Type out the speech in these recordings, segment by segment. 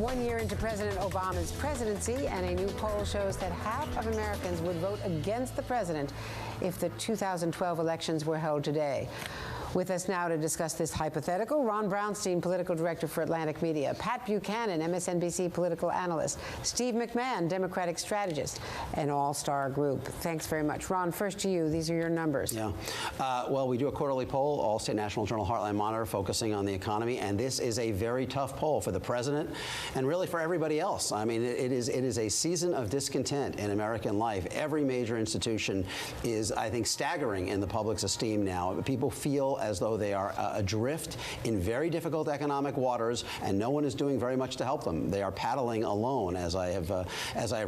1 year into President Obama's presidency, and a new poll shows that half of Americans would vote against the president if the 2012 elections were held today. With us now to discuss this hypothetical, Ron Brownstein, political director for Atlantic Media, Pat Buchanan, MSNBC political analyst, Steve McMahon, Democratic strategist, an all-star group. Thanks very much. Ron, first to you. These are your numbers. Yeah. Well, we do a quarterly poll, All-State National Journal Heartland Monitor, focusing on the economy, and this is a very tough poll for the president and really for everybody else. I mean, it is a season of discontent in American life. Every major institution is, I think, staggering in the public's esteem now. People feel as though they are adrift in very difficult economic waters, and no one is doing very much to help them. They are paddling alone, as I have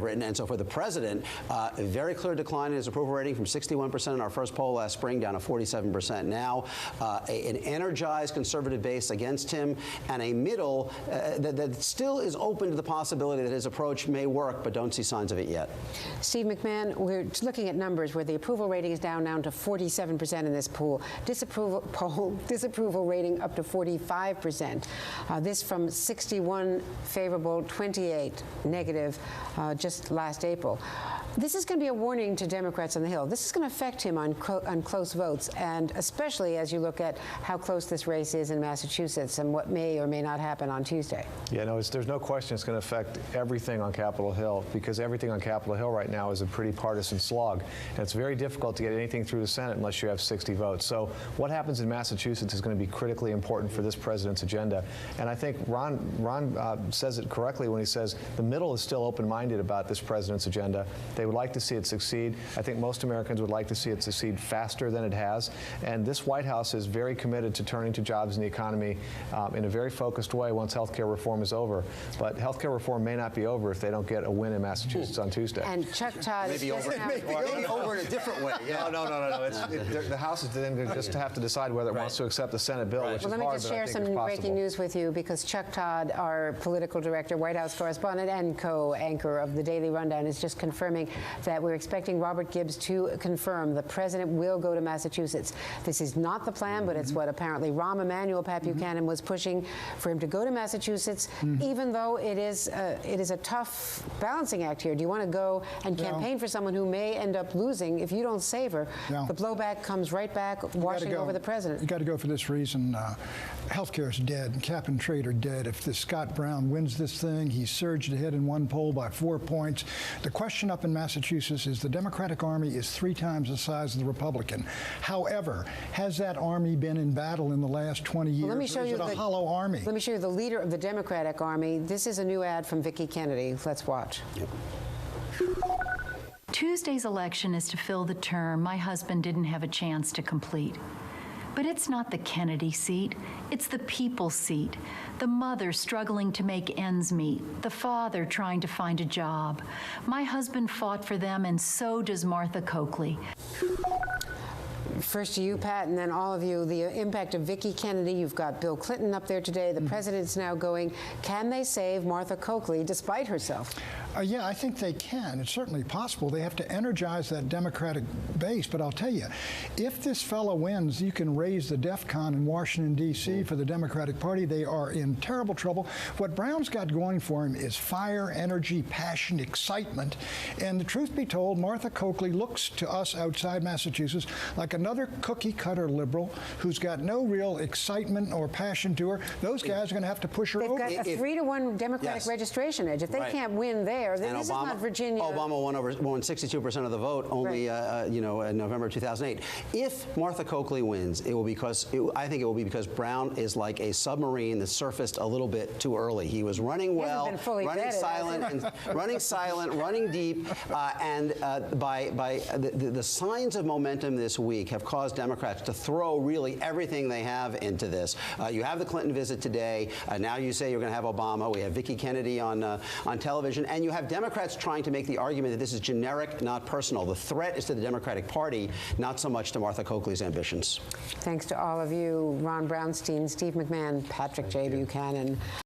written. And so for the president, a very clear decline in his approval rating from 61% in our first poll last spring down to 47% now. An energized conservative base against him, and a middle that still is open to the possibility that his approach may work, but don't see signs of it yet. Steve McMahon, we're looking at numbers where the approval rating is down now to 47% in this poll. Disapproval rating up to 45%. This from 61 favorable, 28 negative just last April. This is going to be a warning to Democrats on the Hill. This is going to affect him on close votes, and especially as you look at how close this race is in Massachusetts and what may or may not happen on Tuesday. Yeah, no, there's no question it's going to affect everything on Capitol Hill, because everything on Capitol Hill right now is a pretty partisan slog, and it's very difficult to get anything through the Senate unless you have 60 votes. So what happens in Massachusetts is going to be critically important for this president's agenda, and I think Ron says it correctly when he says the middle is still open-minded about this president's agenda. They would like to see it succeed. I think most Americans would like to see it succeed faster than it has, and this White House is very committed to turning to jobs in the economy in a very focused way once health care reform is over. But health care reform may not be over if they don't get a win in Massachusetts on Tuesday. And Chuck Todd maybe over in a different way. Yeah. No. The House is then going to just have to decide whether it wants to accept the Senate bill, which is hard, let me just share some breaking news with you, because Chuck Todd, our political director, White House correspondent, and co-anchor of the Daily Rundown, is just confirming that we're expecting Robert Gibbs to confirm the president will go to Massachusetts. This is not the plan, but it's what apparently Rahm Emanuel, Pat Buchanan, was pushing for him to go to Massachusetts, even though it is a tough balancing act here. Do you want to go and campaign for someone who may end up losing if you don't save her? The blowback comes right back, washing over the president. You got to go for this reason. Healthcare is dead. Cap and trade are dead. If this Scott Brown wins this thing, he surged ahead in one poll by 4 points. The question up in Massachusetts is the Democratic Army is 3 times the size of the Republican. However, has that army been in battle in the last 20 years? Let me show you a hollow army? Let me show you the leader of the Democratic Army. This is a new ad from Vicki Kennedy. Let's watch. Yep. Tuesday's election is to fill the term my husband didn't have a chance to complete. But it's not the Kennedy seat, it's the people's seat. The mother struggling to make ends meet, the father trying to find a job. My husband fought for them, and so does Martha Coakley. First to you, Pat, and then all of you, the impact of Vicki Kennedy. You've got Bill Clinton up there today. The president's now going. Can they save Martha Coakley despite herself? Yeah, I think they can. It's certainly possible. They have to energize that Democratic base. But I'll tell you, if this fellow wins, you can raise the DEFCON in Washington, D.C. for the Democratic Party. They are in terrible trouble. What Brown's got going for him is fire, energy, passion, excitement. And the truth be told, Martha Coakley looks to us outside Massachusetts like another cookie-cutter liberal who's got no real excitement or passion to her. Those guys are going to have to push her over. They've got a 3-to-1 Democratic registration edge. If they can't win there, then this is not Virginia. Obama won 62% of the vote only, in November 2008. If Martha Coakley wins, I think it will be because Brown is like a submarine that surfaced a little bit too early. He was running well, running silent, running deep, and by the signs of momentum this week have caused Democrats to throw really everything they have into this. You have the Clinton visit today. Now you say you're going to have Obama. We have Vicki Kennedy on television, and you have Democrats trying to make the argument that this is generic, not personal. The threat is to the Democratic Party, not so much to Martha Coakley's ambitions. Thanks to all of you, Ron Brownstein, Steve McMahon, Patrick J. Buchanan.